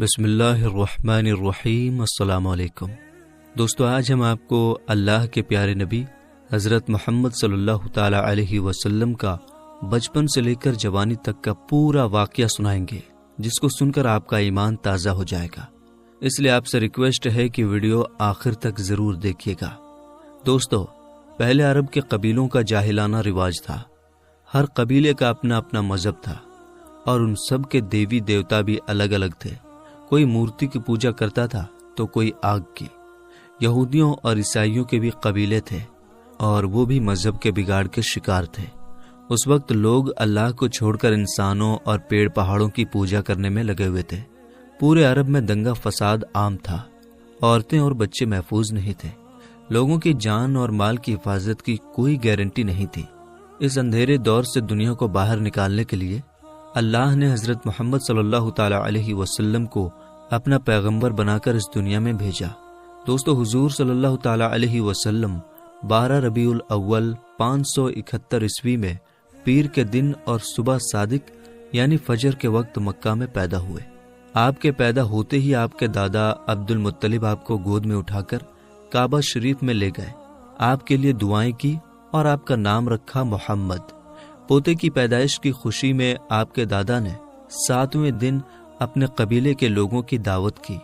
بسم اللہ الرحمن الرحیم۔ السلام علیکم دوستو، آج ہم آپ کو اللہ کے پیارے نبی حضرت محمد صلی اللہ تعالی علیہ وسلم کا بچپن سے لے کر جوانی تک کا پورا واقعہ سنائیں گے، جس کو سن کر آپ کا ایمان تازہ ہو جائے گا۔ اس لیے آپ سے ریکویسٹ ہے کہ ویڈیو آخر تک ضرور دیکھیے گا۔ دوستو، پہلے عرب کے قبیلوں کا جاہلانہ رواج تھا۔ ہر قبیلے کا اپنا اپنا مذہب تھا اور ان سب کے دیوی دیوتا بھی الگ الگ تھے۔ کوئی مورتی کی پوجا کرتا تھا تو کوئی آگ کی۔ یہودیوں اور عیسائیوں کے بھی قبیلے تھے اور وہ بھی مذہب کے بگاڑ کے شکار تھے۔ اس وقت لوگ اللہ کو چھوڑ کر انسانوں اور پیڑ پہاڑوں کی پوجا کرنے میں لگے ہوئے تھے۔ پورے عرب میں دنگا فساد عام تھا۔ عورتیں اور بچے محفوظ نہیں تھے۔ لوگوں کی جان اور مال کی حفاظت کی کوئی گارنٹی نہیں تھی۔ اس اندھیرے دور سے دنیا کو باہر نکالنے کے لیے اللہ نے حضرت محمد صلی اللہ تعالی علیہ وسلم کو اپنا پیغمبر بنا کر اس دنیا میں بھیجا۔ دوستو، حضور صلی اللہ تعالی علیہ وسلم 12 ربیع الاول 571 عیسوی میں پیر کے دن اور صبح صادق یعنی فجر کے وقت مکہ میں پیدا ہوئے۔ آپ کے پیدا ہوتے ہی آپ کے دادا عبد المطلب آپ کو گود میں اٹھا کر کعبہ شریف میں لے گئے، آپ کے لیے دعائیں کی اور آپ کا نام رکھا محمد۔ پوتے کی پیدائش کی خوشی میں آپ کے دادا نے 7ویں دن اپنے قبیلے کے لوگوں کی دعوت کی۔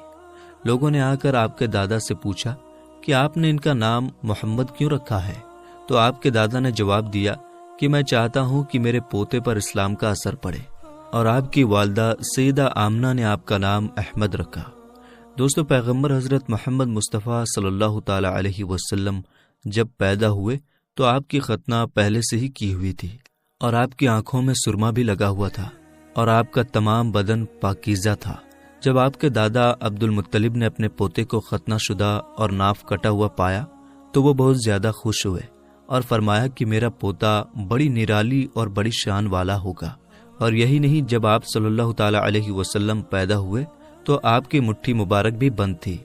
لوگوں نے آ کر آپ کے دادا سے پوچھا کہ آپ نے ان کا نام محمد کیوں رکھا ہے؟ تو آپ کے دادا نے جواب دیا کہ میں چاہتا ہوں کہ میرے پوتے پر اسلام کا اثر پڑے، اور آپ کی والدہ سیدہ آمنہ نے آپ کا نام احمد رکھا۔ دوستو، پیغمبر حضرت محمد مصطفیٰ صلی اللہ تعالی علیہ وسلم جب پیدا ہوئے تو آپ کی ختنہ پہلے سے ہی کی ہوئی تھی، اور آپ کی آنکھوں میں سرما بھی لگا ہوا تھا، اور آپ کا تمام بدن پاکیزہ تھا۔ جب آپ کے دادا عبد المطلب نے اپنے پوتے کو ختنہ شدہ اور ناف کٹا ہوا پایا تو وہ بہت زیادہ خوش ہوئے اور فرمایا کہ میرا پوتا بڑی نرالی اور بڑی شان والا ہوگا۔ اور یہی نہیں، جب آپ صلی اللہ تعالی علیہ وسلم پیدا ہوئے تو آپ کی مٹھی مبارک بھی بند تھی،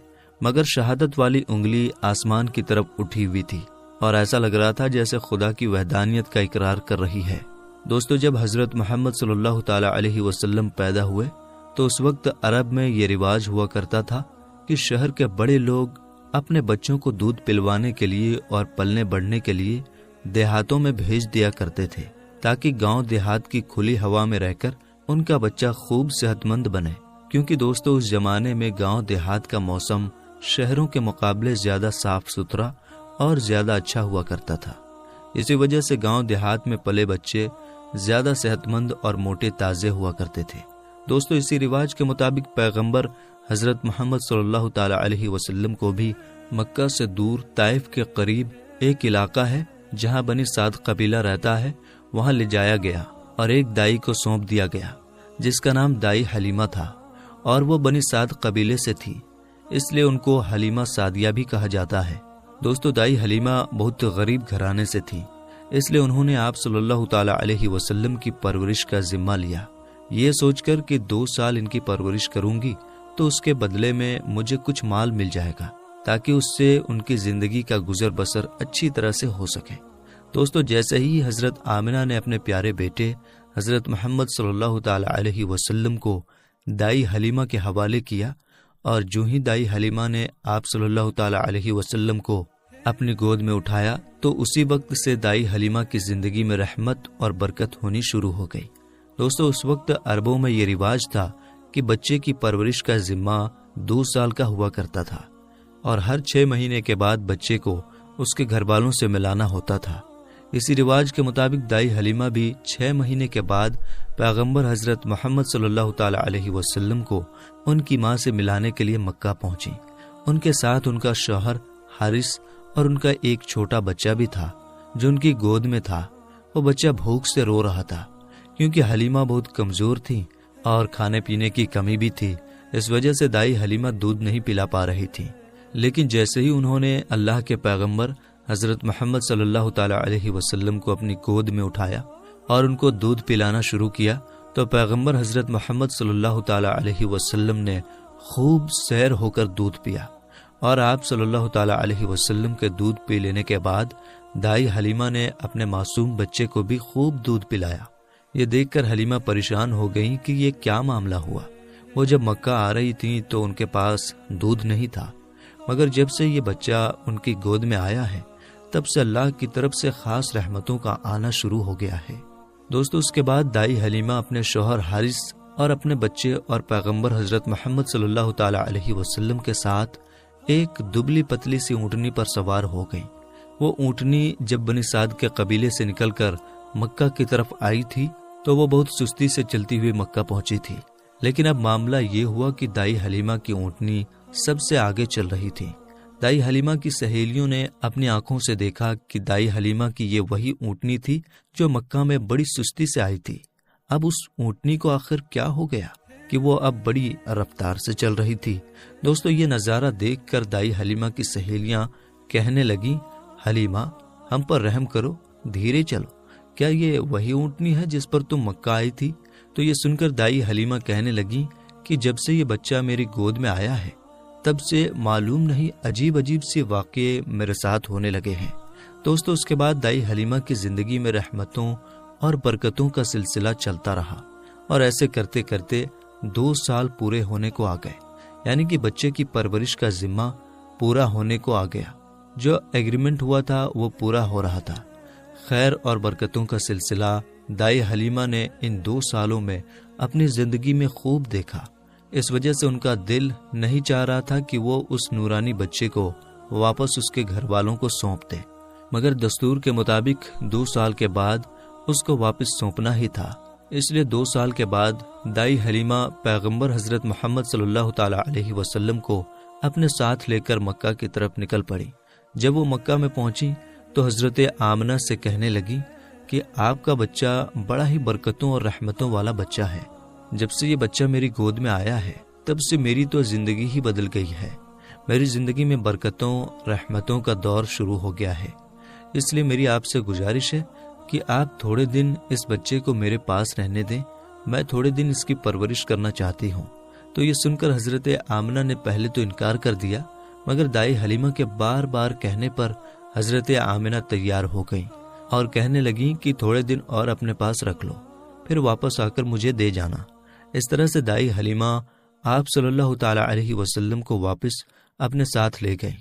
مگر شہادت والی انگلی آسمان کی طرف اٹھی ہوئی تھی، اور ایسا لگ رہا تھا جیسے خدا کی وحدانیت کا اقرار کر رہی ہے۔ دوستو، جب حضرت محمد صلی اللہ تعالی علیہ وسلم پیدا ہوئے تو اس وقت عرب میں یہ رواج ہوا کرتا تھا کہ شہر کے بڑے لوگ اپنے بچوں کو دودھ پلوانے کے لیے اور پلنے بڑھنے کے لیے دیہاتوں میں بھیج دیا کرتے تھے، تاکہ گاؤں دیہات کی کھلی ہوا میں رہ کر ان کا بچہ خوب صحت مند بنے۔ کیونکہ دوستو، اس زمانے میں گاؤں دیہات کا موسم شہروں کے مقابلے زیادہ صاف ستھرا اور زیادہ اچھا ہوا کرتا تھا۔ اسی وجہ سے گاؤں دیہات میں پلے بچے زیادہ صحت مند اور موٹے تازے ہوا کرتے تھے۔ دوستو، اسی رواج کے مطابق پیغمبر حضرت محمد صلی اللہ تعالی علیہ وسلم کو بھی مکہ سے دور طائف کے قریب ایک علاقہ ہے جہاں بنی سعد قبیلہ رہتا ہے، وہاں لے جایا گیا اور ایک دائی کو سونپ دیا گیا جس کا نام دائی حلیمہ تھا، اور وہ بنی سعد قبیلے سے تھی، اس لیے ان کو حلیمہ سعدیہ بھی کہا جاتا ہے۔ دوستو، دائی حلیمہ بہت غریب گھرانے سے تھی، اس لیے انہوں نے آپ صلی اللہ تعالی علیہ وسلم کی پرورش کا ذمہ لیا، یہ سوچ کر کہ 2 سال ان کی پرورش کروں گی تو اس کے بدلے میں مجھے کچھ مال مل جائے گا، تاکہ اس سے ان کی زندگی کا گزر بسر اچھی طرح سے ہو سکے۔ دوستو، جیسے ہی حضرت آمنہ نے اپنے پیارے بیٹے حضرت محمد صلی اللہ تعالی علیہ وسلم کو دائی حلیمہ کے حوالے کیا، اور جو ہی دائی حلیمہ نے آپ صلی اللہ تعالی علیہ وسلم کو اپنی گود میں اٹھایا تو اسی وقت سے دائی حلیمہ کی زندگی میں رحمت اور برکت ہونی شروع ہو گئی۔ دوستو، اس وقت عربوں میں یہ رواج تھا کہ بچے کی پرورش کا ذمہ 2 سال کا ہوا کرتا تھا، اور ہر 6 مہینے کے بعد بچے کو اس کے گھر والوں سے ملانا ہوتا تھا۔ اسی رواج کے مطابق دائی حلیمہ بھی 6 مہینے کے بعد پیغمبر حضرت محمد صلی اللہ تعالی علیہ وسلم کو ان کی ماں سے ملانے کے لیے مکہ پہنچی۔ ان کے ساتھ ان کا شوہر حارث اور ان کا ایک چھوٹا بچہ بھی تھا جو ان کی گود میں تھا۔ وہ بچہ بھوک سے رو رہا تھا کیونکہ حلیمہ بہت کمزور تھی اور کھانے پینے کی کمی بھی تھی، اس وجہ سے دائی حلیمہ دودھ نہیں پلا پا رہی تھی۔ لیکن جیسے ہی انہوں نے اللہ کے پیغمبر حضرت محمد صلی اللہ تعالی علیہ وسلم کو اپنی گود میں اٹھایا اور ان کو دودھ پلانا شروع کیا تو پیغمبر حضرت محمد صلی اللہ تعالی علیہ وسلم نے خوب سیر ہو کر دودھ پیا، اور آپ صلی اللہ تعالی علیہ وسلم کے دودھ پی لینے کے بعد دائی حلیمہ نے اپنے معصوم بچے کو بھی خوب دودھ پلایا۔ یہ دیکھ کر حلیمہ پریشان ہو گئیں کہ یہ کیا معاملہ ہوا۔ وہ جب مکہ آ رہی تھیں تو ان کے پاس دودھ نہیں تھا، مگر جب سے یہ بچہ ان کی گود میں آیا ہے تب سے اللہ کی طرف سے خاص رحمتوں کا آنا شروع ہو گیا ہے۔ دوستو، اس کے بعد دائی حلیمہ اپنے شوہر حارث اور اپنے بچے اور پیغمبر حضرت محمد صلی اللہ تعالی علیہ وسلم کے ساتھ ایک دبلی پتلی سی اونٹنی پر سوار ہو گئیں۔ وہ اونٹنی جب بنی سعد کے قبیلے سے نکل کر مکہ کی طرف آئی تھی تو وہ بہت سستی سے چلتی ہوئی مکہ پہنچی تھی، لیکن اب معاملہ یہ ہوا کہ دائی حلیمہ کی اونٹنی سب سے آگے چل رہی تھی۔ دائی حلیمہ کی سہیلیوں نے اپنی آنکھوں سے دیکھا کہ دائی حلیمہ کی یہ وہی اونٹنی تھی جو مکہ میں بڑی سستی سے آئی تھی۔ اب اس اونٹنی کو آخر کیا ہو گیا کہ وہ اب بڑی رفتار سے چل رہی تھی۔ دوستو، یہ نظارہ دیکھ کر دائی حلیمہ کی سہیلیاں کہنے لگیں، حلیمہ ہم پر رحم کرو، دھیرے چلو، کیا یہ وہی اونٹنی ہے جس پر تم مکہ آئی تھی؟ تو یہ سن کر دائی حلیمہ کہنے لگیں کہ جب سے یہ بچہ میری گود میں آیا ہے تب سے معلوم نہیں عجیب عجیب سے واقعے میرے ساتھ ہونے لگے ہیں۔ دوستو، اس کے بعد دائی حلیمہ کی زندگی میں رحمتوں اور برکتوں کا سلسلہ چلتا رہا، اور ایسے کرتے کرتے 2 سال پورے ہونے کو آ گئے، یعنی کہ بچے کی پرورش کا ذمہ پورا ہونے کو آ گیا۔ جو ایگریمنٹ ہوا تھا وہ پورا ہو رہا تھا۔ خیر اور برکتوں کا سلسلہ دائی حلیمہ نے ان 2 سالوں میں اپنی زندگی میں خوب دیکھا۔ اس وجہ سے ان کا دل نہیں چاہ رہا تھا کہ وہ اس نورانی بچے کو واپس اس کے گھر والوں کو سونپ دے، مگر دستور کے مطابق 2 سال کے بعد اس کو واپس سونپنا ہی تھا۔ اس لیے 2 سال کے بعد دائی حلیمہ پیغمبر حضرت محمد صلی اللہ تعالی علیہ وسلم کو اپنے ساتھ لے کر مکہ کی طرف نکل پڑی۔ جب وہ مکہ میں پہنچی تو حضرت آمنہ سے کہنے لگی کہ آپ کا بچہ بڑا ہی برکتوں اور رحمتوں والا بچہ ہے۔ جب سے یہ بچہ میری گود میں آیا ہے تب سے میری تو زندگی ہی بدل گئی ہے، میری زندگی میں برکتوں رحمتوں کا دور شروع ہو گیا ہے۔ اس لیے میری آپ سے گزارش ہے کہ آپ تھوڑے دن اس بچے کو میرے پاس رہنے دیں، میں تھوڑے دن اس کی پرورش کرنا چاہتی ہوں۔ تو یہ سن کر حضرت آمنہ نے پہلے تو انکار کر دیا، مگر دائی حلیمہ کے بار بار کہنے پر حضرت آمنہ تیار ہو گئیں اور کہنے لگیں کہ تھوڑے دن اور اپنے پاس رکھ لو، پھر واپس آ کر مجھے دے جانا۔ اس طرح سے دائی حلیمہ آپ صلی اللہ تعالی علیہ وسلم کو واپس اپنے ساتھ لے گئیں۔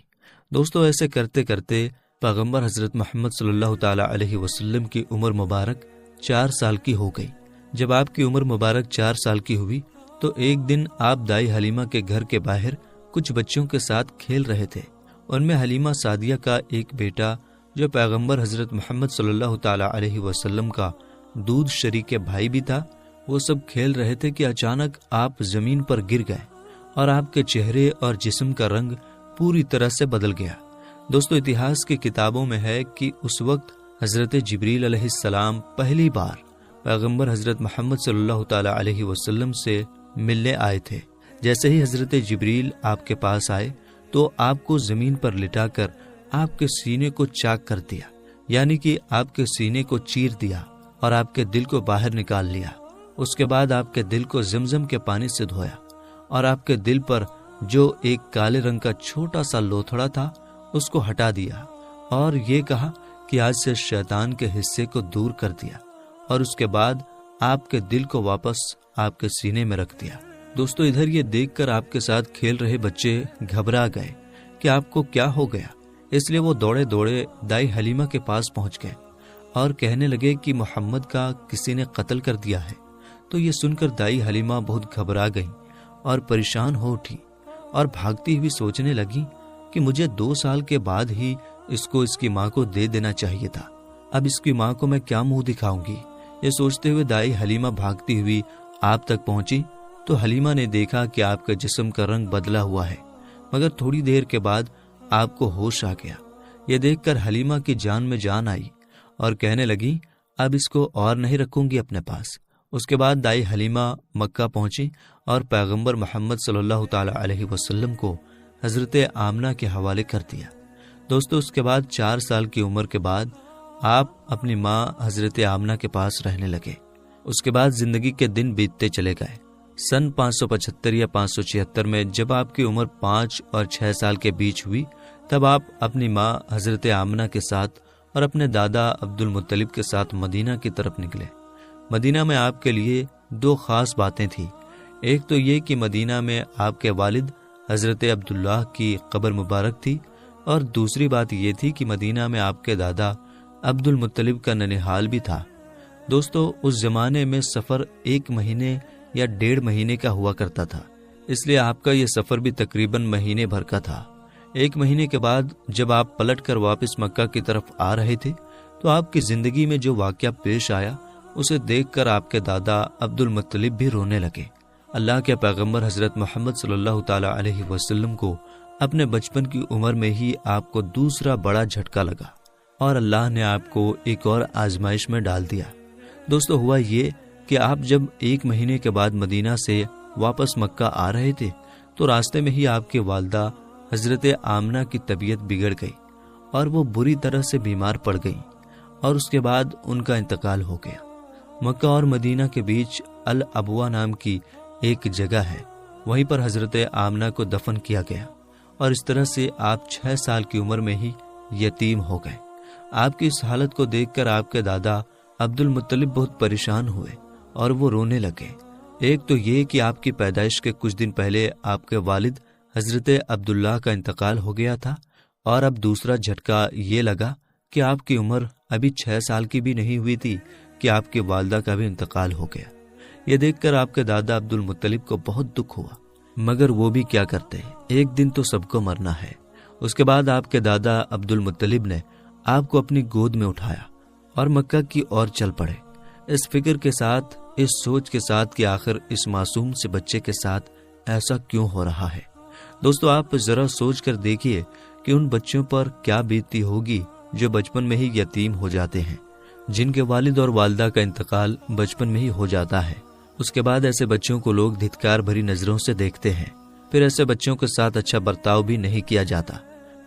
دوستو، ایسے کرتے کرتے پیغمبر حضرت محمد صلی اللہ تعالی علیہ وسلم کی عمر مبارک 4 سال کی ہو گئی۔ جب آپ کی عمر مبارک 4 سال کی ہوئی تو ایک دن آپ دائی حلیمہ کے گھر کے باہر کچھ بچوں کے ساتھ کھیل رہے تھے۔ ان میں حلیمہ سعدیہ کا ایک بیٹا جو پیغمبر حضرت محمد صلی اللہ تعالی علیہ وسلم کا دودھ شریک بھائی بھی تھا، وہ سب کھیل رہے تھے کہ اچانک آپ زمین پر گر گئے اور آپ کے چہرے اور جسم کا رنگ پوری طرح سے بدل گیا۔ دوستو، اتہاس کی کتابوں میں ہے کہ اس وقت حضرت جبریل علیہ السلام پہلی بار پیغمبر حضرت محمد صلی اللہ تعالی علیہ وسلم سے ملنے آئے تھے۔ جیسے ہی حضرت جبریل آپ کے پاس آئے تو آپ کو زمین پر لٹا کر آپ کے سینے کو چاک کر دیا، یعنی کہ آپ کے سینے کو چیر دیا اور آپ کے دل کو باہر نکال لیا۔ اس کے بعد آپ کے دل کو زمزم کے پانی سے دھویا اور آپ کے دل پر جو ایک کالے رنگ کا چھوٹا سا لوتھڑا تھا اس کو ہٹا دیا اور یہ کہا کہ آج سے شیطان کے حصے کو دور کر دیا، اور اس کے بعد آپ کے دل کو واپس آپ کے سینے میں رکھ دیا۔ دوستو، ادھر یہ دیکھ کر آپ کے ساتھ کھیل رہے بچے گھبرا گئے کہ آپ کو کیا ہو گیا، اس لیے وہ دوڑے دوڑے دائی حلیمہ کے پاس پہنچ گئے اور کہنے لگے کہ محمد کا کسی نے قتل کر دیا ہے۔ تو یہ سن کر دائی حلیمہ بہت گھبرا گئیں اور پریشان ہو اٹھی اور بھاگتی ہوئی سوچنے لگی کہ مجھے 2 سال کے بعد ہی اس کو اس کی ماں کو دے دینا چاہیے تھا، اب اس کی ماں کو میں کیا منہ دکھاؤں گی۔ یہ سوچتے ہوئے دائی حلیمہ بھاگتی ہوئی آپ تک پہنچی تو حلیمہ نے دیکھا کہ آپ کا جسم کا رنگ بدلا ہوا ہے، مگر تھوڑی دیر کے بعد آپ کو ہوش آ گیا۔ یہ دیکھ کر حلیمہ کی جان میں جان آئی اور کہنے لگی اب اس کو اور نہیں رکھوں گی اپنے پاس۔ اس کے بعد دائی حلیمہ مکہ پہنچی اور پیغمبر محمد صلی اللہ تعالی علیہ وسلم کو حضرت آمنہ کے حوالے کر دیا۔ دوستو، اس کے بعد 4 سال کی عمر کے بعد آپ اپنی ماں حضرت آمنہ کے پاس رہنے لگے۔ اس کے بعد زندگی کے دن بیتتے چلے گئے۔ سن 575 یا 576 میں جب آپ کی عمر 5 اور 6 سال کے بیچ ہوئی تب آپ اپنی ماں حضرت آمنہ کے ساتھ اور اپنے دادا عبد المطلب کے ساتھ مدینہ کی طرف نکلے۔ مدینہ میں آپ کے لیے 2 خاص باتیں تھیں۔ ایک تو یہ کہ مدینہ میں آپ کے والد حضرت عبداللہ کی قبر مبارک تھی، اور دوسری بات یہ تھی کہ مدینہ میں آپ کے دادا عبد المطلب کا ننھال بھی تھا۔ دوستو، اس زمانے میں سفر 1 مہینے یا 1.5 مہینے کا ہوا کرتا تھا، اس لیے آپ کا یہ سفر بھی تقریباً مہینے بھر کا تھا۔ 1 مہینے کے بعد جب آپ پلٹ کر واپس مکہ کی طرف آ رہے تھے تو آپ کی زندگی میں جو واقعہ پیش آیا اسے دیکھ کر آپ کے دادا عبد المطلب بھی رونے لگے۔ اللہ کے پیغمبر حضرت محمد صلی اللہ تعالی علیہ وسلم کو اپنے بچپن کی عمر میں ہی آپ کو دوسرا بڑا جھٹکا لگا اور اللہ نے آپ کو ایک اور آزمائش میں ڈال دیا۔ دوستو، ہوا یہ کہ آپ جب 1 مہینے کے بعد مدینہ سے واپس مکہ آ رہے تھے تو راستے میں ہی آپ کے والدہ حضرت آمنہ کی طبیعت بگڑ گئی اور وہ بری طرح سے بیمار پڑ گئی، اور اس کے بعد ان کا انتقال ہو گیا۔ مکہ اور مدینہ کے بیچ الابوا نام کی ایک جگہ ہے، وہیں پر حضرت آمنہ کو دفن کیا گیا، اور اس طرح سے آپ 6 سال کی عمر میں ہی یتیم ہو گئے۔ آپ کی اس حالت کو دیکھ کر آپ کے دادا عبد المطلب بہت پریشان ہوئے اور وہ رونے لگے۔ ایک تو یہ کہ آپ کی پیدائش کے کچھ دن پہلے آپ کے والد حضرت عبداللہ کا انتقال ہو گیا تھا، اور اب دوسرا جھٹکا یہ لگا کہ آپ کی عمر ابھی 6 سال کی بھی نہیں ہوئی تھی کہ آپ کی والدہ کا بھی انتقال ہو گیا۔ یہ دیکھ کر آپ کے دادا عبد المطلب کو بہت دکھ ہوا، مگر وہ بھی کیا کرتے، ایک دن تو سب کو مرنا ہے۔ اس کے بعد آپ کے دادا عبد المطلب نے آپ کو اپنی گود میں اٹھایا اور مکہ کی اور چل پڑے، اس فکر کے ساتھ، اس سوچ کے ساتھ کہ آخر اس معصوم سے بچے کے ساتھ ایسا کیوں ہو رہا ہے۔ دوستو، آپ ذرا سوچ کر دیکھیے کہ ان بچوں پر کیا بیتتی ہوگی جو بچپن میں ہی یتیم ہو جاتے ہیں، جن کے والد اور والدہ کا انتقال بچپن میں ہی ہو جاتا ہے۔ اس کے بعد ایسے بچوں کو لوگ دھتکار بھری نظروں سے دیکھتے ہیں، پھر ایسے بچوں کے ساتھ اچھا برتاؤ بھی نہیں کیا جاتا۔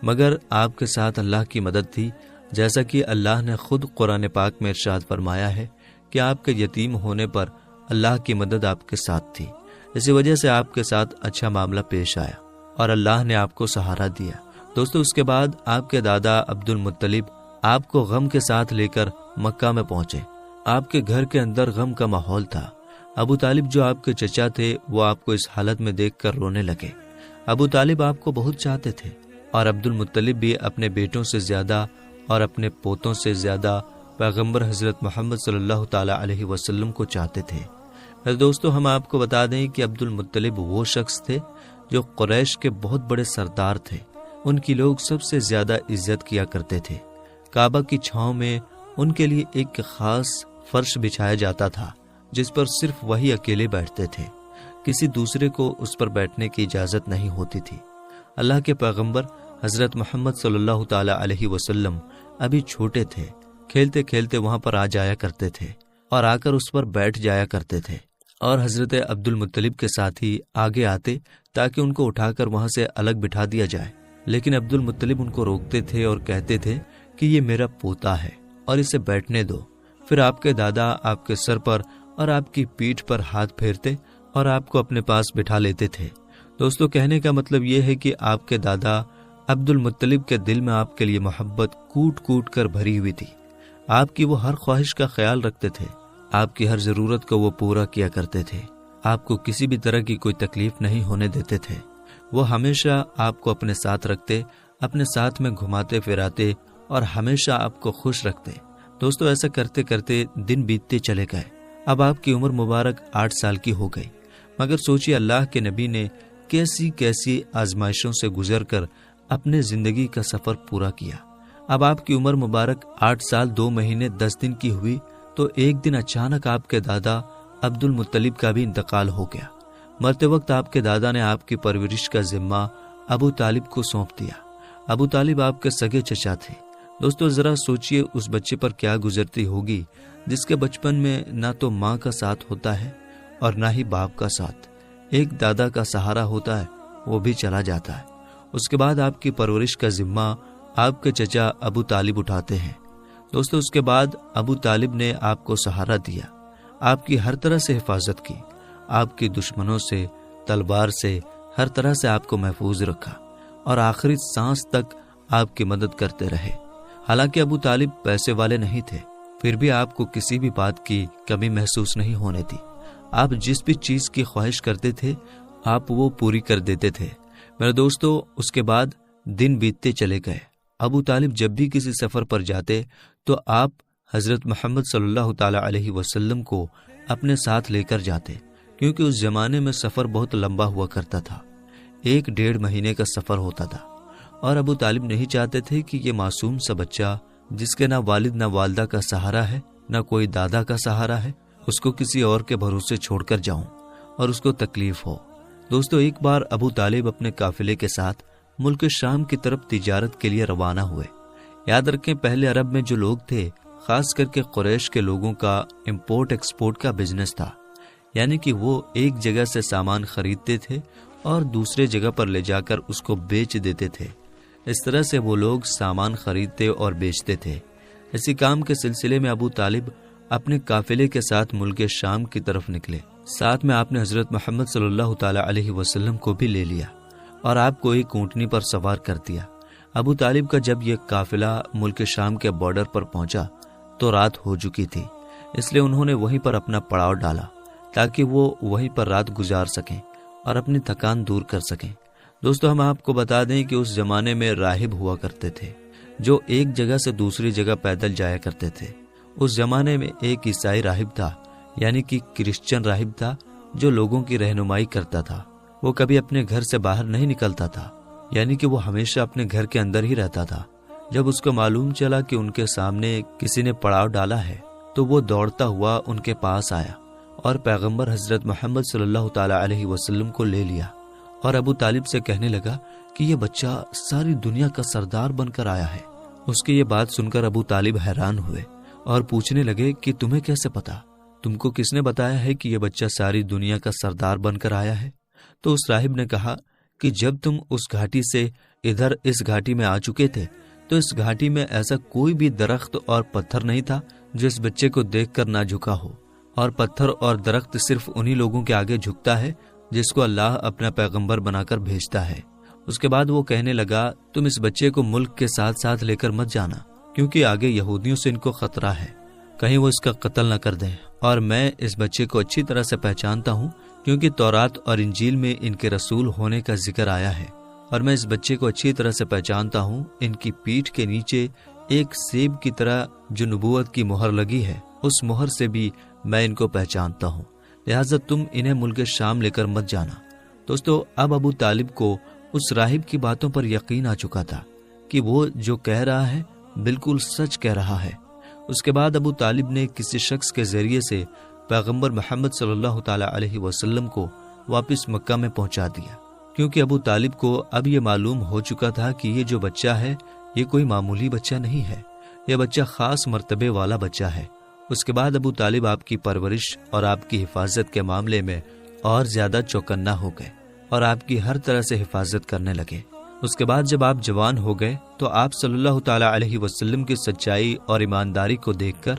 مگر آپ کے ساتھ اللہ کی مدد تھی، جیسا کہ اللہ نے خود قرآن پاک میں ارشاد فرمایا ہے کہ آپ کے یتیم ہونے پر اللہ کی مدد آپ کے ساتھ تھی۔ اسی وجہ سے آپ کے ساتھ اچھا معاملہ پیش آیا اور اللہ نے آپ کو سہارا دیا۔ دوستو، اس کے بعد آپ کے دادا عبد المطلب آپ کو غم کے ساتھ لے کر مکہ میں پہنچے۔ آپ کے گھر کے اندر غم کا ماحول تھا۔ ابو طالب جو آپ کے چچا تھے وہ آپ کو اس حالت میں دیکھ کر رونے لگے۔ ابو طالب آپ کو بہت چاہتے تھے، اور عبد المطلب بھی اپنے بیٹوں سے زیادہ اور اپنے پوتوں سے زیادہ پیغمبر حضرت محمد صلی اللہ تعالی علیہ وسلم کو چاہتے تھے۔ دوستو، ہم آپ کو بتا دیں کہ عبد المطلب وہ شخص تھے جو قریش کے بہت بڑے سردار تھے، ان کی لوگ سب سے زیادہ عزت کیا کرتے تھے۔ کعبہ کی چھاؤں میں ان کے لیے ایک خاص فرش بچھایا جاتا تھا جس پر صرف وہی اکیلے بیٹھتے تھے، کسی دوسرے کو اس پر بیٹھنے کی اجازت نہیں ہوتی تھی۔ اللہ کے پیغمبر حضرت محمد صلی اللہ تعالی علیہ وسلم ابھی چھوٹے تھے، کھیلتے کھیلتے وہاں پر آ جایا کرتے تھے اور آ کر اس پر بیٹھ جایا کرتے تھے، اور حضرت عبد المطلب کے ساتھ ہی آگے آتے تاکہ ان کو اٹھا کر وہاں سے الگ بٹھا دیا جائے، لیکن عبد المطلب ان کو روکتے تھے اور کہتے تھے کہ یہ میرا پوتا ہے اور اسے بیٹھنے دو۔ پھر آپ کے دادا آپ کے سر پر اور آپ کی پیٹھ پر ہاتھ پھیرتے اور آپ کو اپنے پاس بٹھا لیتے تھے۔ دوستو، کہنے کا مطلب یہ ہے کہ آپ کے دادا عبد المطلب کے دل میں آپ کے لیے محبت کوٹ کوٹ کر بھری ہوئی تھی۔ آپ کی وہ ہر خواہش کا خیال رکھتے تھے، آپ کی ہر ضرورت کو وہ پورا کیا کرتے تھے، آپ کو کسی بھی طرح کی کوئی تکلیف نہیں ہونے دیتے تھے۔ وہ ہمیشہ آپ کو اپنے ساتھ رکھتے، اپنے ساتھ میں گھماتے پھراتے اور ہمیشہ آپ کو خوش رکھتے۔ دوستو، ایسا کرتے کرتے دن بیتتے چلے گئے۔ اب آپ کی عمر مبارک 8 سال کی ہو گئی، مگر سوچیے اللہ کے نبی نے کیسی کیسی آزمائشوں سے گزر کر اپنے زندگی کا سفر پورا کیا۔ اب آپ کی عمر مبارک 8 سال 2 مہینے 10 دن کی ہوئی تو ایک دن اچانک آپ کے دادا عبد المطلب کا بھی انتقال ہو گیا۔ مرتے وقت آپ کے دادا نے آپ کی پرورش کا ذمہ ابو طالب کو سونپ دیا۔ ابو طالب آپ کے سگے چچا تھے۔ دوستو، ذرا سوچئے اس بچے پر کیا گزرتی ہوگی جس کے بچپن میں نہ تو ماں کا ساتھ ہوتا ہے اور نہ ہی باپ کا ساتھ، ایک دادا کا سہارا ہوتا ہے، وہ بھی چلا جاتا ہے۔ اس کے بعد آپ کی پرورش کا ذمہ آپ کے چچا ابو طالب اٹھاتے ہیں۔ دوستو، اس کے بعد ابو طالب نے آپ کو سہارا دیا، آپ کی ہر طرح سے حفاظت کی، آپ کی دشمنوں سے، تلوار سے، ہر طرح سے آپ کو محفوظ رکھا اور آخری سانس تک آپ کی مدد کرتے رہے۔ حالانکہ ابو طالب پیسے والے نہیں تھے، پھر بھی آپ کو کسی بھی بات کی کمی محسوس نہیں ہونے دی۔ آپ جس بھی چیز کی خواہش کرتے تھے آپ وہ پوری کر دیتے تھے۔ میرے دوستو، اس کے بعد دن بیتتے چلے گئے۔ ابو طالب جب بھی کسی سفر پر جاتے تو آپ حضرت محمد صلی اللہ تعالی علیہ وسلم کو اپنے ساتھ لے کر جاتے، کیونکہ اس زمانے میں سفر بہت لمبا ہوا کرتا تھا، 1-1.5 مہینے کا سفر ہوتا تھا، اور ابو طالب نہیں چاہتے تھے کہ یہ معصوم سا بچہ جس کے نہ والد نہ والدہ کا سہارا ہے، نہ کوئی دادا کا سہارا ہے، اس کو کسی اور کے بھروسے چھوڑ کر جاؤں اور اس کو تکلیف ہو۔ دوستو، ایک بار ابو طالب اپنے قافلے کے ساتھ ملک شام کی طرف تجارت کے لیے روانہ ہوئے۔ یاد رکھیں، پہلے عرب میں جو لوگ تھے، خاص کر کے قریش کے لوگوں کا امپورٹ ایکسپورٹ کا بزنس تھا، یعنی کہ وہ ایک جگہ سے سامان خریدتے تھے اور دوسرے جگہ پر لے جا کر اس کو بیچ دیتے تھے۔ اس طرح سے وہ لوگ سامان خریدتے اور بیچتے تھے۔ اسی کام کے سلسلے میں ابو طالب اپنے قافلے کے ساتھ ملک شام کی طرف نکلے۔ ساتھ میں آپ نے حضرت محمد صلی اللہ تعالی علیہ وسلم کو بھی لے لیا اور آپ کو ایک اونٹنی پر سوار کر دیا۔ ابو طالب کا جب یہ قافلہ ملک شام کے بارڈر پر پہنچا تو رات ہو چکی تھی، اس لیے انہوں نے وہیں پر اپنا پڑاؤ ڈالا تاکہ وہ وہیں پر رات گزار سکیں اور اپنی تھکان دور کر سکیں۔ دوستو، ہم آپ کو بتا دیں کہ اس زمانے میں راہب ہوا کرتے تھے جو ایک جگہ سے دوسری جگہ پیدل جایا کرتے تھے۔ اس زمانے میں ایک عیسائی راہب تھا، یعنی کہ کرسچن راہب تھا، جو لوگوں کی رہنمائی کرتا تھا۔ وہ کبھی اپنے گھر سے باہر نہیں نکلتا تھا، یعنی کہ وہ ہمیشہ اپنے گھر کے اندر ہی رہتا تھا۔ جب اس کو معلوم چلا کہ ان کے سامنے کسی نے پڑاؤ ڈالا ہے تو وہ دوڑتا ہوا ان کے پاس آیا اور پیغمبر حضرت محمد صلی اللہ تعالی علیہ وسلم کو لے لیا اور ابو طالب سے کہنے لگا کہ یہ بچہ ساری دنیا کا سردار بن کر آیا ہے۔ اس کی یہ بات سن کر ابو طالب حیران ہوئے اور پوچھنے لگے کہ تمہیں کیسے پتا؟ تم کو کس نے بتایا ہے کہ یہ بچہ ساری دنیا کا سردار بن کر آیا ہے؟ تو اس راہب نے کہا کہ جب تم اس گھاٹی سے ادھر اس گھاٹی میں آ چکے تھے تو اس گھاٹی میں ایسا کوئی بھی درخت اور پتھر نہیں تھا جو اس بچے کو دیکھ کر نہ جھکا ہو، اور پتھر اور درخت صرف انہی لوگوں کے آگے جھکتا ہے جس کو اللہ اپنا پیغمبر بنا کر بھیجتا ہے۔ اس کے بعد وہ کہنے لگا، تم اس بچے کو ملک کے ساتھ ساتھ لے کر مت جانا، کیونکہ آگے یہودیوں سے ان کو خطرہ ہے، کہیں وہ اس کا قتل نہ کر دیں، اور میں اس بچے کو اچھی طرح سے پہچانتا ہوں کیونکہ تورات اور انجیل میں ان کے رسول ہونے کا ذکر آیا ہے، اور میں اس بچے کو اچھی طرح سے پہچانتا ہوں۔ ان کی پیٹھ کے نیچے ایک سیب کی طرح جو نبوت کی مہر لگی ہے، اس مہر سے بھی میں ان کو پہچانتا ہوں، لہٰذا تم انہیں ملک شام لے کر مت جانا۔ دوستو، اب ابو طالب کو اس راہب کی باتوں پر یقین آ چکا تھا کہ وہ جو کہہ رہا ہے بالکل سچ کہہ رہا ہے۔ اس کے بعد ابو طالب نے کسی شخص کے ذریعے سے پیغمبر محمد صلی اللہ تعالی علیہ وسلم کو واپس مکہ میں پہنچا دیا، کیونکہ ابو طالب کو اب یہ معلوم ہو چکا تھا کہ یہ جو بچہ ہے یہ کوئی معمولی بچہ نہیں ہے، یہ بچہ خاص مرتبے والا بچہ ہے۔ اس کے بعد ابو طالب آپ کی پرورش اور آپ کی حفاظت کے معاملے میں اور زیادہ چوکنا ہو گئے اور آپ کی ہر طرح سے حفاظت کرنے لگے۔ اس کے بعد جب آپ جوان ہو گئے تو آپ صلی اللہ تعالی علیہ وسلم کی سچائی اور ایمانداری کو دیکھ کر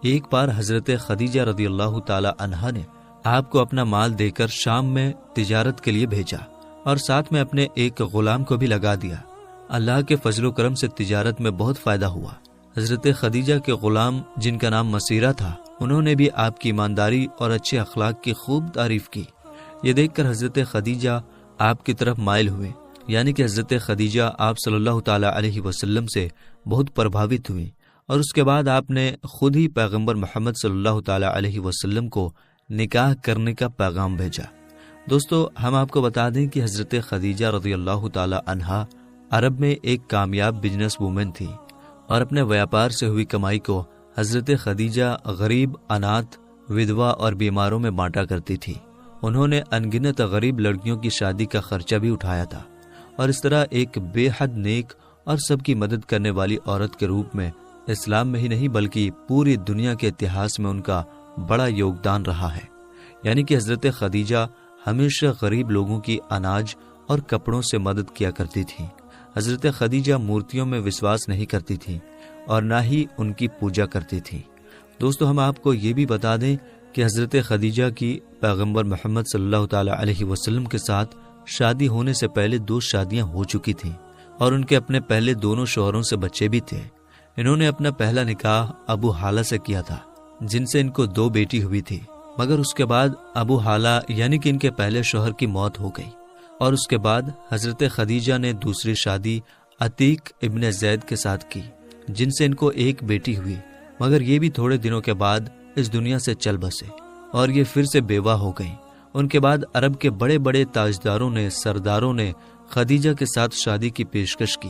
ایک بار حضرت خدیجہ رضی اللہ تعالی عنہا نے آپ کو اپنا مال دے کر شام میں تجارت کے لیے بھیجا اور ساتھ میں اپنے ایک غلام کو بھی لگا دیا۔ اللہ کے فضل و کرم سے تجارت میں بہت فائدہ ہوا۔ حضرت خدیجہ کے غلام جن کا نام مسیرہ تھا، انہوں نے بھی آپ کی ایمانداری اور اچھے اخلاق کی خوب تعریف کی۔ یہ دیکھ کر حضرت خدیجہ آپ کی طرف مائل ہوئے، یعنی کہ حضرت خدیجہ آپ صلی اللہ تعالی علیہ وسلم سے بہت پربھاوت ہوئی، اور اس کے بعد آپ نے خود ہی پیغمبر محمد صلی اللہ تعالی علیہ وسلم کو نکاح کرنے کا پیغام بھیجا۔ دوستو، ہم آپ کو بتا دیں کہ حضرت خدیجہ رضی اللہ تعالی عنہا عرب میں ایک کامیاب بزنس وومن تھی، اور اپنے ویاپار سے ہوئی کمائی کو حضرت خدیجہ غریب، اناتھ، ودوا اور بیماروں میں بانٹا کرتی تھی۔ انہوں نے انگنت غریب لڑکیوں کی شادی کا خرچہ بھی اٹھایا تھا، اور اس طرح ایک بے حد نیک اور سب کی مدد کرنے والی عورت کے روپ میں اسلام میں ہی نہیں بلکہ پوری دنیا کے اتہاس میں ان کا بڑا یوگدان رہا ہے۔ یعنی کہ حضرت خدیجہ ہمیشہ غریب لوگوں کی اناج اور کپڑوں سے مدد کیا کرتی تھی۔ حضرت خدیجہ مورتیوں میں وشواس نہیں کرتی تھی اور نہ ہی ان کی پوجا کرتی تھی۔ دوستو، ہم آپ کو یہ بھی بتا دیں کہ حضرت خدیجہ کی پیغمبر محمد صلی اللہ تعالی علیہ وسلم کے ساتھ شادی ہونے سے پہلے 2 شادیاں ہو چکی تھیں، اور ان کے اپنے پہلے دونوں شوہروں سے بچے بھی تھے۔ انہوں نے اپنا پہلا نکاح ابو حالہ سے کیا تھا، جن سے ان کو 2 بیٹی ہوئی تھی۔ مگر اس کے بعد ابو حالہ یعنی کہ ان کے پہلے شوہر کی موت ہو گئی، اور اس کے بعد حضرت خدیجہ نے دوسری شادی عتیق ابن زید کے ساتھ کی، جن سے ان کو ایک بیٹی ہوئی، مگر یہ بھی تھوڑے دنوں کے بعد اس دنیا سے چل بسے اور یہ پھر سے بیوہ ہو گئیں۔ ان کے بعد عرب کے بڑے بڑے تاجداروں نے، سرداروں نے خدیجہ کے ساتھ شادی کی پیشکش کی،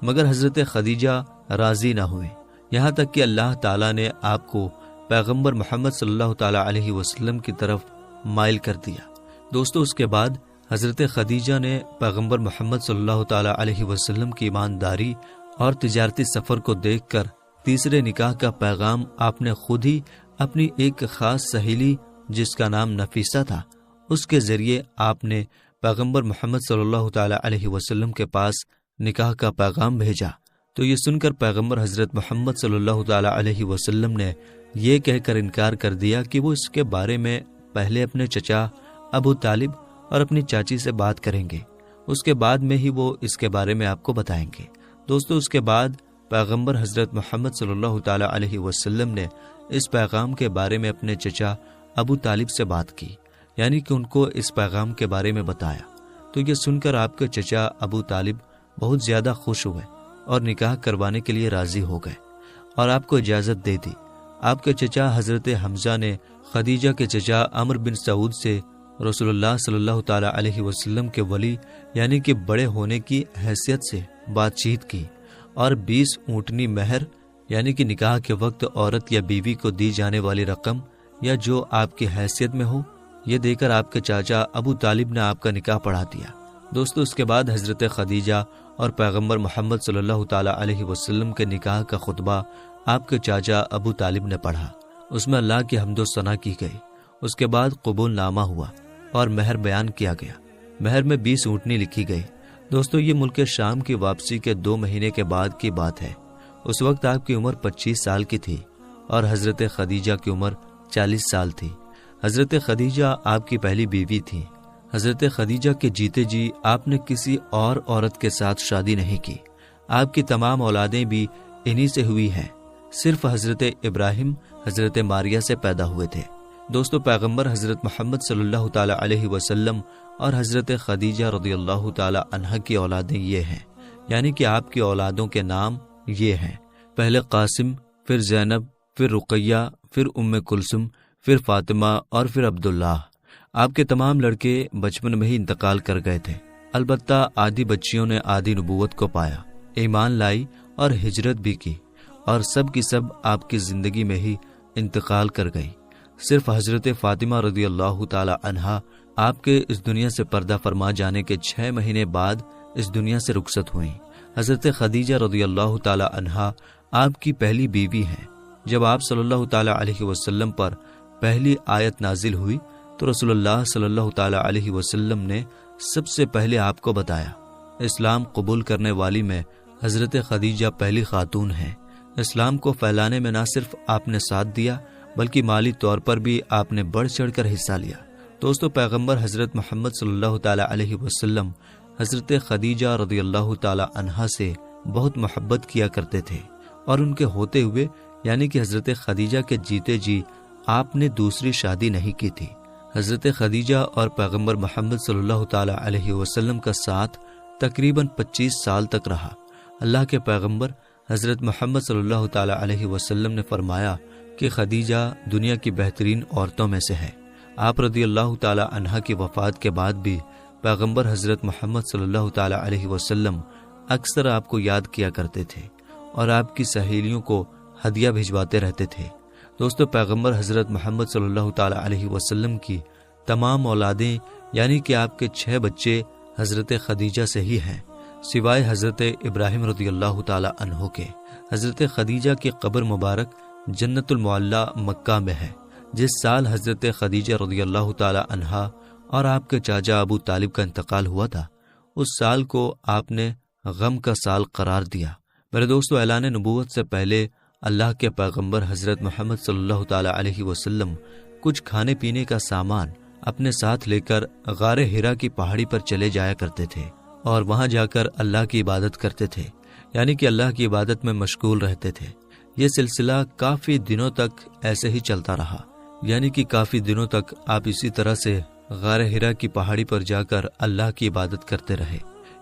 مگر حضرت خدیجہ راضی نہ ہوئے، یہاں تک کہ اللہ تعالیٰ نے آپ کو پیغمبر محمد صلی اللہ تعالیٰ علیہ وسلم کی طرف مائل کر دیا۔ دوستو، اس کے بعد حضرت خدیجہ نے پیغمبر محمد صلی اللہ تعالیٰ علیہ وسلم کی ایمانداری اور تجارتی سفر کو دیکھ کر تیسرے نکاح کا پیغام آپ نے خود ہی اپنی ایک خاص سہیلی جس کا نام نفیسہ تھا، اس کے ذریعے آپ نے پیغمبر محمد صلی اللہ تعالیٰ علیہ وسلم کے پاس نکاح کا پیغام بھیجا۔ تو یہ سن کر پیغمبر حضرت محمد صلی اللہ تعالیٰ علیہ وسلم نے یہ کہہ کر انکار کر دیا کہ وہ اس کے بارے میں پہلے اپنے چچا ابو طالب اور اپنی چاچی سے بات کریں گے، اس کے بعد میں ہی وہ اس کے بارے میں آپ کو بتائیں گے۔ دوستو، اس کے بعد پیغمبر حضرت محمد صلی اللہ تعالیٰ علیہ وسلم نے اس پیغام کے بارے میں اپنے چچا ابو طالب سے بات کی، یعنی کہ ان کو اس پیغام کے بارے میں بتایا۔ تو یہ سن کر آپ کے چچا ابو طالب بہت زیادہ خوش ہوئے اور نکاح کروانے کے لیے راضی ہو گئے اور آپ کو اجازت دے دی۔ آپ کے چچا حضرت حمزہ نے خدیجہ کے چچا عمر بن سعود سے رسول اللہ صلی اللہ تعالیٰ علیہ وسلم کے ولی یعنی کہ بڑے ہونے کی حیثیت سے بات چیت کی، اور 20 اونٹنی مہر یعنی کہ نکاح کے وقت عورت یا بیوی کو دی جانے والی رقم یا جو آپ کی حیثیت میں ہو، یہ دے کر آپ کے چاچا ابو طالب نے آپ کا نکاح پڑھا دیا۔ دوستو، اس کے بعد حضرت خدیجہ اور پیغمبر محمد صلی اللہ تعالیٰ علیہ وسلم کے نکاح کا خطبہ آپ کے چاچا ابو طالب نے پڑھا، اس میں اللہ کی حمد و ثنا کی گئی۔ اس کے بعد قبول نامہ ہوا اور مہر بیان کیا گیا۔ مہر میں 20 اونٹنی لکھی گئی۔ دوستو، یہ ملک شام کی واپسی کے 2 مہینے کے بعد کی بات ہے۔ اس وقت آپ کی عمر 25 سال کی تھی اور حضرت خدیجہ کی عمر 40 سال تھی۔ حضرت خدیجہ آپ کی پہلی بیوی تھی۔ حضرت خدیجہ کے جیتے جی آپ نے کسی اور عورت کے ساتھ شادی نہیں کی۔ آپ کی تمام اولادیں بھی انہی سے ہوئی ہیں، صرف حضرت ابراہیم حضرت ماریہ سے پیدا ہوئے تھے۔ دوستو، پیغمبر حضرت محمد صلی اللہ تعالیٰ علیہ وسلم اور حضرت خدیجہ رضی اللہ تعالیٰ عنہا کی اولادیں یہ ہیں، یعنی کہ آپ کی اولادوں کے نام یہ ہیں: پہلے قاسم، پھر زینب، پھر رقیہ، پھر ام کلثوم، پھر فاطمہ اور پھر عبداللہ۔ آپ کے تمام لڑکے بچپن میں ہی انتقال کر گئے تھے، البتہ آدھی بچیوں نے آدھی نبوت کو پایا، ایمان لائی اور ہجرت بھی کی، اور سب کی سب آپ کی زندگی میں ہی انتقال کر گئی۔ صرف حضرت فاطمہ رضی اللہ تعالی عنہا آپ کے اس دنیا سے پردہ فرما جانے کے 6 مہینے بعد اس دنیا سے رخصت ہوئیں۔ حضرت خدیجہ رضی اللہ تعالی عنہا آپ کی پہلی بیوی ہیں۔ جب آپ صلی اللہ تعالی علیہ وسلم پر پہلی آیت نازل ہوئی تو رسول اللہ صلی اللہ تعالی علیہ وسلم نے سب سے پہلے آپ کو بتایا۔ اسلام قبول کرنے والی میں حضرت خدیجہ پہلی خاتون ہیں۔ اسلام کو پھیلانے میں نہ صرف آپ نے ساتھ دیا بلکہ مالی طور پر بھی آپ نے بڑھ چڑھ کر حصہ لیا۔ دوستو، پیغمبر حضرت محمد صلی اللہ تعالی علیہ وسلم حضرت خدیجہ رضی اللہ تعالی عنہا سے بہت محبت کیا کرتے تھے، اور ان کے ہوتے ہوئے یعنی کہ حضرت خدیجہ کے جیتے جی آپ نے دوسری شادی نہیں کی تھی۔ حضرت خدیجہ اور پیغمبر محمد صلی اللہ تعالی علیہ وسلم کا ساتھ تقریباً 25 سال تک رہا۔ اللہ کے پیغمبر حضرت محمد صلی اللہ تعالی علیہ وسلم نے فرمایا کہ خدیجہ دنیا کی بہترین عورتوں میں سے ہے۔ آپ رضی اللہ تعالی عنہا کی وفات کے بعد بھی پیغمبر حضرت محمد صلی اللہ تعالی علیہ وسلم اکثر آپ کو یاد کیا کرتے تھے اور آپ کی سہیلیوں کو ہدیہ بھجواتے رہتے تھے۔ دوستو، پیغمبر حضرت محمد صلی اللہ تعالی علیہ وسلم کی تمام اولادیں یعنی کہ آپ کے 6 بچے حضرت خدیجہ سے ہی ہیں، سوائے حضرت ابراہیم رضی اللہ تعالی عنہ کے۔ حضرت خدیجہ کی قبر مبارک جنت المعلی مکہ میں ہے۔ جس سال حضرت خدیجہ رضی اللہ تعالی عنہا اور آپ کے چاچا ابو طالب کا انتقال ہوا تھا، اس سال کو آپ نے غم کا سال قرار دیا۔ میرے دوستو، اعلان نبوت سے پہلے اللہ کے پیغمبر حضرت محمد صلی اللہ تعالی علیہ وسلم کچھ کھانے پینے کا سامان اپنے ساتھ لے کر غار حرا کی پہاڑی پر چلے جایا کرتے تھے اور وہاں جا کر اللہ کی عبادت کرتے تھے، یعنی کہ اللہ کی عبادت میں مشغول رہتے تھے۔ یہ سلسلہ کافی دنوں تک ایسے ہی چلتا رہا، یعنی کہ کافی دنوں تک آپ اسی طرح سے غار ہرا کی پہاڑی پر جا کر اللہ کی عبادت کرتے رہے۔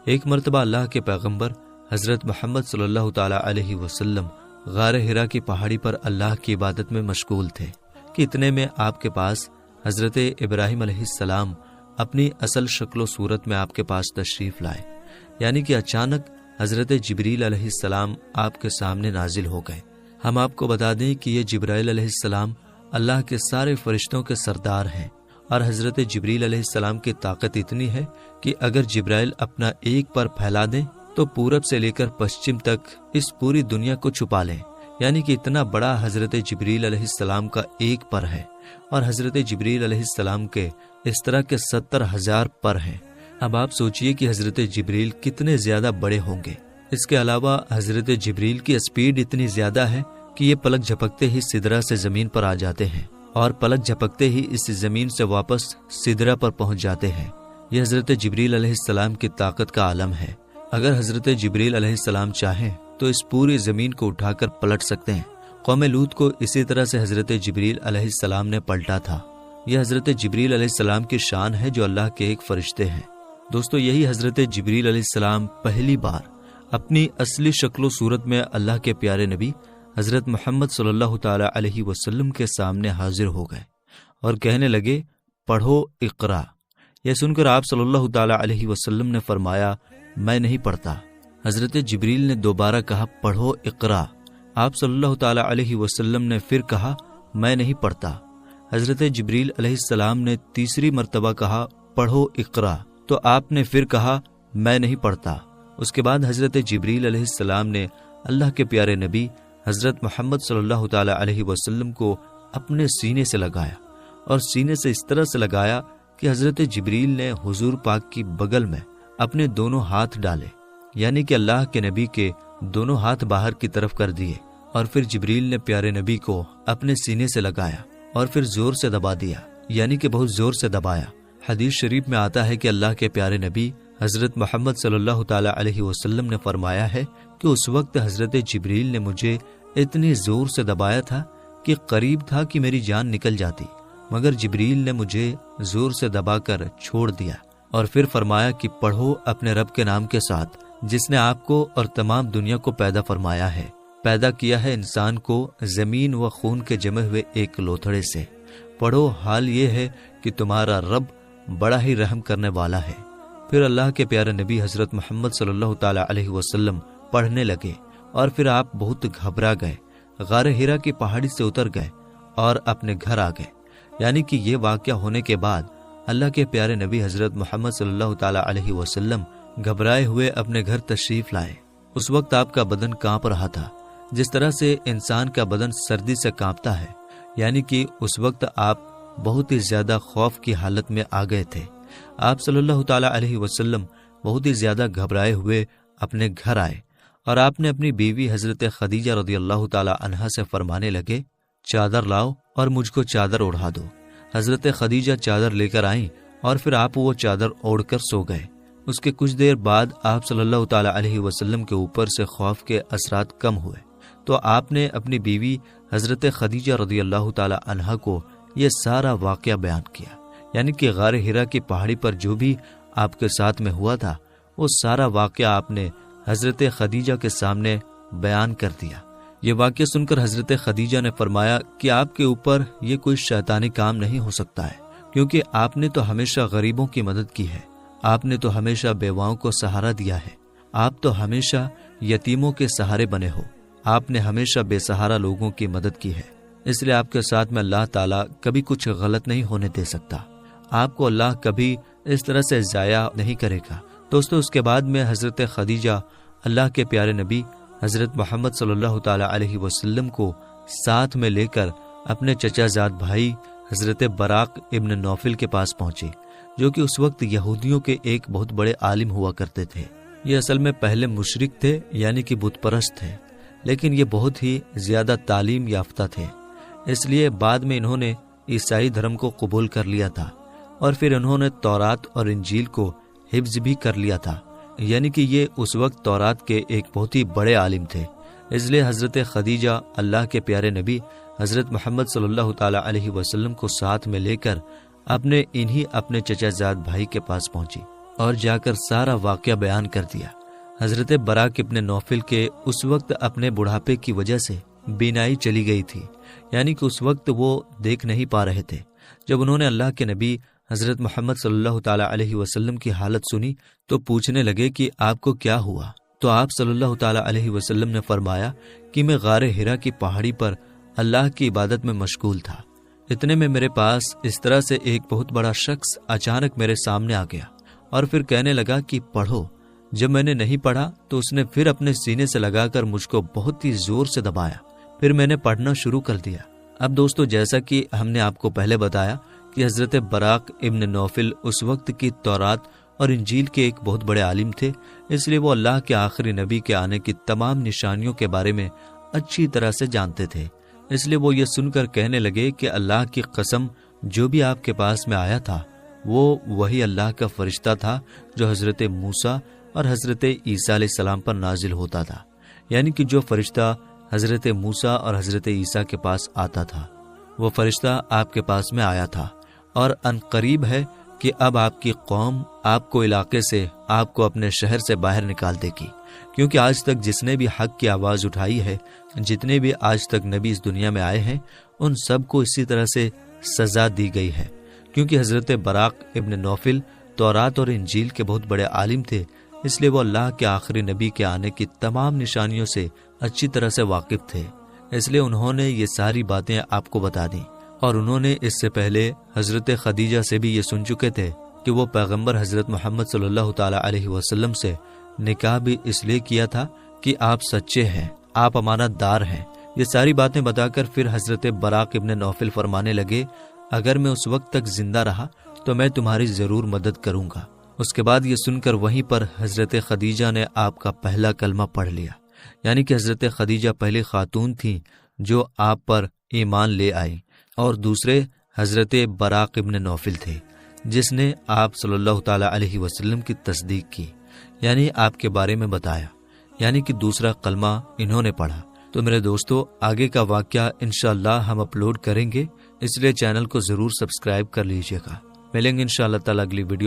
ایک مرتبہ اللہ کے پیغمبر حضرت محمد صلی اللہ تعالی علیہ وسلم غار ہرا کی پہاڑی پر اللہ کی عبادت میں مشغول تھے کہ اتنے میں آپ کے پاس حضرت ابراہیم علیہ السلام اپنی اصل شکل و صورت میں آپ کے پاس تشریف لائے، یعنی کہ اچانک حضرت جبریل علیہ السلام آپ کے سامنے نازل ہو گئے۔ ہم آپ کو بتا دیں کہ یہ جبرائیل علیہ السلام اللہ کے سارے فرشتوں کے سردار ہیں، اور حضرت جبریل علیہ السلام کی طاقت اتنی ہے کہ اگر جبرائیل اپنا ایک پر پھیلا دیں تو پورب سے لے کر پشچم تک اس پوری دنیا کو چھپا لیں، یعنی کہ اتنا بڑا حضرت جبریل علیہ السلام کا ایک پر ہے، اور حضرت جبریل علیہ السلام کے اس طرح کے 70,000 پر ہیں۔ اب آپ سوچئے کہ حضرت جبریل کتنے زیادہ بڑے ہوں گے۔ اس کے علاوہ حضرت جبریل کی اسپیڈ اتنی زیادہ ہے کہ یہ پلک جھپکتے ہی سدرہ سے زمین پر آ جاتے ہیں، اور پلک جھپکتے ہی اس زمین سے واپس سدرہ پر پہنچ جاتے ہیں۔ یہ حضرت جبریل علیہ السلام کی طاقت کا عالم ہے۔ اگر حضرت جبریل علیہ السلام چاہیں تو اس پوری زمین کو اٹھا کر پلٹ سکتے ہیں۔ قوم لوط کو اسی طرح سے حضرت جبریل علیہ السلام نے پلٹا تھا۔ یہ حضرت جبریل علیہ السلام کی شان ہے جو اللہ کے ایک فرشتے ہیں۔ دوستو، یہی حضرت جبریل علیہ السلام پہلی بار اپنی اصلی شکل و صورت میں اللہ کے پیارے نبی حضرت محمد صلی اللہ تعالی علیہ وسلم کے سامنے حاضر ہو گئے اور کہنے لگے، پڑھو اقرا۔ یہ سن کر آپ صلی اللہ تعالی علیہ وسلم نے فرمایا، میں نہیں پڑھتا۔ حضرت جبریل نے دوبارہ کہا، پڑھو اقرا۔ آپ صلی اللہ تعالی علیہ وسلم نے پھر کہا، میں نہیں پڑھتا۔ حضرت جبریل علیہ السلام نے تیسری مرتبہ کہا، پڑھو اقرا، تو آپ نے پھر کہا، میں نہیں پڑھتا۔ اس کے بعد حضرت جبریل علیہ السلام نے اللہ کے پیارے نبی حضرت محمد صلی اللہ تعالی علیہ وسلم کو اپنے سینے سے لگایا، اور سینے سے اس طرح سے لگایا کہ حضرت جبریل نے حضور پاک کی بغل میں اپنے دونوں ہاتھ ڈالے، یعنی کہ اللہ کے نبی کے دونوں ہاتھ باہر کی طرف کر دیے، اور پھر جبریل نے پیارے نبی کو اپنے سینے سے لگایا اور پھر زور سے دبا دیا، یعنی کہ بہت زور سے دبایا۔ حدیث شریف میں آتا ہے کہ اللہ کے پیارے نبی حضرت محمد صلی اللہ تعالی علیہ وسلم نے فرمایا ہے کہ اس وقت حضرت جبریل نے مجھے اتنی زور سے دبایا تھا کہ قریب تھا کہ میری جان نکل جاتی، مگر جبریل نے مجھے زور سے دبا کر چھوڑ دیا، اور پھر فرمایا کہ پڑھو اپنے رب کے نام کے ساتھ جس نے آپ کو اور تمام دنیا کو پیدا فرمایا ہے، پیدا کیا ہے انسان کو زمین و خون کے جمے ہوئے ایک لوتھڑے سے۔ پڑھو، حال یہ ہے کہ تمہارا رب بڑا ہی رحم کرنے والا ہے۔ پھر اللہ کے پیارے نبی حضرت محمد صلی اللہ تعالی علیہ وسلم پڑھنے لگے، اور پھر آپ بہت گھبرا گئے، غار ہرا کی پہاڑی سے اتر گئے اور اپنے گھر آ گئے۔ یعنی کہ یہ واقعہ ہونے کے بعد اللہ کے پیارے نبی حضرت محمد صلی اللہ تعالی علیہ وسلم گھبرائے ہوئے اپنے گھر تشریف لائے۔ اس وقت آپ کا بدن کانپ رہا تھا، جس طرح سے انسان کا بدن سردی سے کانپتا ہے، یعنی کہ اس وقت آپ بہت ہی زیادہ خوف کی حالت میں آ گئے تھے۔ آپ صلی اللہ تعالی علیہ وسلم بہت ہی زیادہ گھبرائے ہوئے اپنے گھر آئے، اور آپ نے اپنی بیوی حضرت خدیجہ رضی اللہ تعالی عنہا سے فرمانے لگے، چادر لاؤ اور مجھ کو چادر اوڑھا دو۔ حضرت خدیجہ چادر لے کر آئیں، اور پھر آپ وہ چادر اوڑھ کر سو گئے۔ اس کے کچھ دیر بعد آپ صلی اللہ تعالی علیہ وسلم کے اوپر سے خوف کے اثرات کم ہوئے، تو آپ نے اپنی بیوی حضرت خدیجہ رضی اللہ تعالی عنہا کو یہ سارا واقعہ بیان کیا، یعنی کہ غار ہرا کی پہاڑی پر جو بھی آپ کے ساتھ میں ہوا تھا وہ سارا واقعہ آپ نے حضرت خدیجہ کے سامنے بیان کر دیا۔ یہ واقعہ سن کر حضرت خدیجہ نے فرمایا کہ آپ کے اوپر یہ کوئی شیطانی کام نہیں ہو سکتا ہے، کیونکہ آپ نے تو ہمیشہ غریبوں کی مدد کی ہے، آپ نے تو ہمیشہ بیواؤں کو سہارا دیا ہے، آپ تو ہمیشہ یتیموں کے سہارے بنے ہو، آپ نے ہمیشہ بے سہارا لوگوں کی مدد کی ہے، اس لیے آپ کے ساتھ میں اللہ تعالیٰ کبھی کچھ غلط نہیں ہونے دے سکتا، آپ کو اللہ کبھی اس طرح سے ضائع نہیں کرے گا۔ دوستو، اس کے بعد میں حضرت خدیجہ اللہ کے پیارے نبی حضرت محمد صلی اللہ تعالی علیہ وسلم کو ساتھ میں لے کر اپنے چچا زاد بھائی حضرت براق ابن نوفل کے پاس پہنچے، جو کہ اس وقت یہودیوں کے ایک بہت بڑے عالم ہوا کرتے تھے۔ یہ اصل میں پہلے مشرک تھے، یعنی کہ بت پرست تھے، لیکن یہ بہت ہی زیادہ تعلیم یافتہ تھے، اس لیے بعد میں انہوں نے عیسائی دھرم کو قبول کر لیا تھا، اور پھر انہوں نے تورات اور انجیل کو حفظ بھی کر لیا تھا، یعنی کہ یہ اس وقت تورات کے ایک بہت ہی بڑے عالم تھے، اس لیے حضرت خدیجہ اللہ کے پیارے نبی حضرت محمد صلی اللہ تعالی علیہ وسلم کو ساتھ میں لے کر اپنے چچا زاد بھائی کے پاس پہنچی اور جا کر سارا واقعہ بیان کر دیا۔ حضرت براق ابن نوفل کے اس وقت اپنے بڑھاپے کی وجہ سے بینائی چلی گئی تھی، یعنی کہ اس وقت وہ دیکھ نہیں پا رہے تھے۔ جب انہوں نے اللہ کے نبی حضرت محمد صلی اللہ تعالی علیہ وسلم کی حالت سنی تو پوچھنے لگے کہ آپ کو کیا ہوا؟ تو آپ صلی اللہ تعالی علیہ وسلم نے فرمایا کہ میں غار حرا کی پہاڑی پر اللہ کی عبادت میں مشغول تھا، اتنے میں میرے پاس اس طرح سے ایک بہت بڑا شخص اچانک میرے سامنے آ گیا اور پھر کہنے لگا کہ پڑھو۔ جب میں نے نہیں پڑھا تو اس نے پھر اپنے سینے سے لگا کر مجھ کو بہت ہی زور سے دبایا، پھر میں نے پڑھنا شروع کر دیا۔ اب دوستو، جیسا کہ ہم نے آپ کو پہلے بتایا کہ حضرت براق ابن نوفل اس وقت کی تورات اور انجیل کے ایک بہت بڑے عالم تھے، اس لیے وہ اللہ کے آخری نبی کے آنے کی تمام نشانیوں کے بارے میں اچھی طرح سے جانتے تھے۔ اس لیے وہ یہ سن کر کہنے لگے کہ اللہ کی قسم، جو بھی آپ کے پاس میں آیا تھا وہ وہی اللہ کا فرشتہ تھا جو حضرت موسیٰ اور حضرت عیسیٰ علیہ السلام پر نازل ہوتا تھا، یعنی کہ جو فرشتہ حضرت موسیٰ اور حضرت عیسیٰ کے پاس آتا تھا وہ فرشتہ آپ کے پاس میں آیا تھا، اور ان قریب ہے کہ اب آپ کی قوم آپ کو علاقے سے، آپ کو اپنے شہر سے باہر نکال دے گی، کیونکہ آج تک جس نے بھی حق کی آواز اٹھائی ہے، جتنے بھی آج تک نبی اس دنیا میں آئے ہیں، ان سب کو اسی طرح سے سزا دی گئی ہے، کیونکہ حضرت براق ابن نوفل تورات اور انجیل کے بہت بڑے عالم تھے، اس لیے وہ اللہ کے آخری نبی کے آنے کی تمام نشانیوں سے اچھی طرح سے واقف تھے، اس لیے انہوں نے یہ ساری باتیں آپ کو بتا دیں۔ اور انہوں نے اس سے پہلے حضرت خدیجہ سے بھی یہ سن چکے تھے کہ وہ پیغمبر حضرت محمد صلی اللہ تعالی علیہ وسلم سے نکاح بھی اس لیے کیا تھا کہ آپ سچے ہیں، آپ امانت دار ہیں۔ یہ ساری باتیں بتا کر پھر حضرت براق ابن نوفل فرمانے لگے، اگر میں اس وقت تک زندہ رہا تو میں تمہاری ضرور مدد کروں گا۔ اس کے بعد یہ سن کر وہیں پر حضرت خدیجہ نے آپ کا پہلا کلمہ پڑھ لیا، یعنی کہ حضرت خدیجہ پہلی خاتون تھیں جو آپ پر ایمان لے آئی، اور دوسرے حضرت براق ابن نوفل تھے جس نے آپ صلی اللہ تعالی علیہ وسلم کی تصدیق کی، یعنی آپ کے بارے میں بتایا، یعنی کہ دوسرا کلمہ انہوں نے پڑھا۔ تو میرے دوستو، آگے کا واقعہ انشاءاللہ ہم اپلوڈ کریں گے، اس لیے چینل کو ضرور سبسکرائب کر لیجیے گا۔ ملیں گے انشاءاللہ تعالی اگلی ویڈیو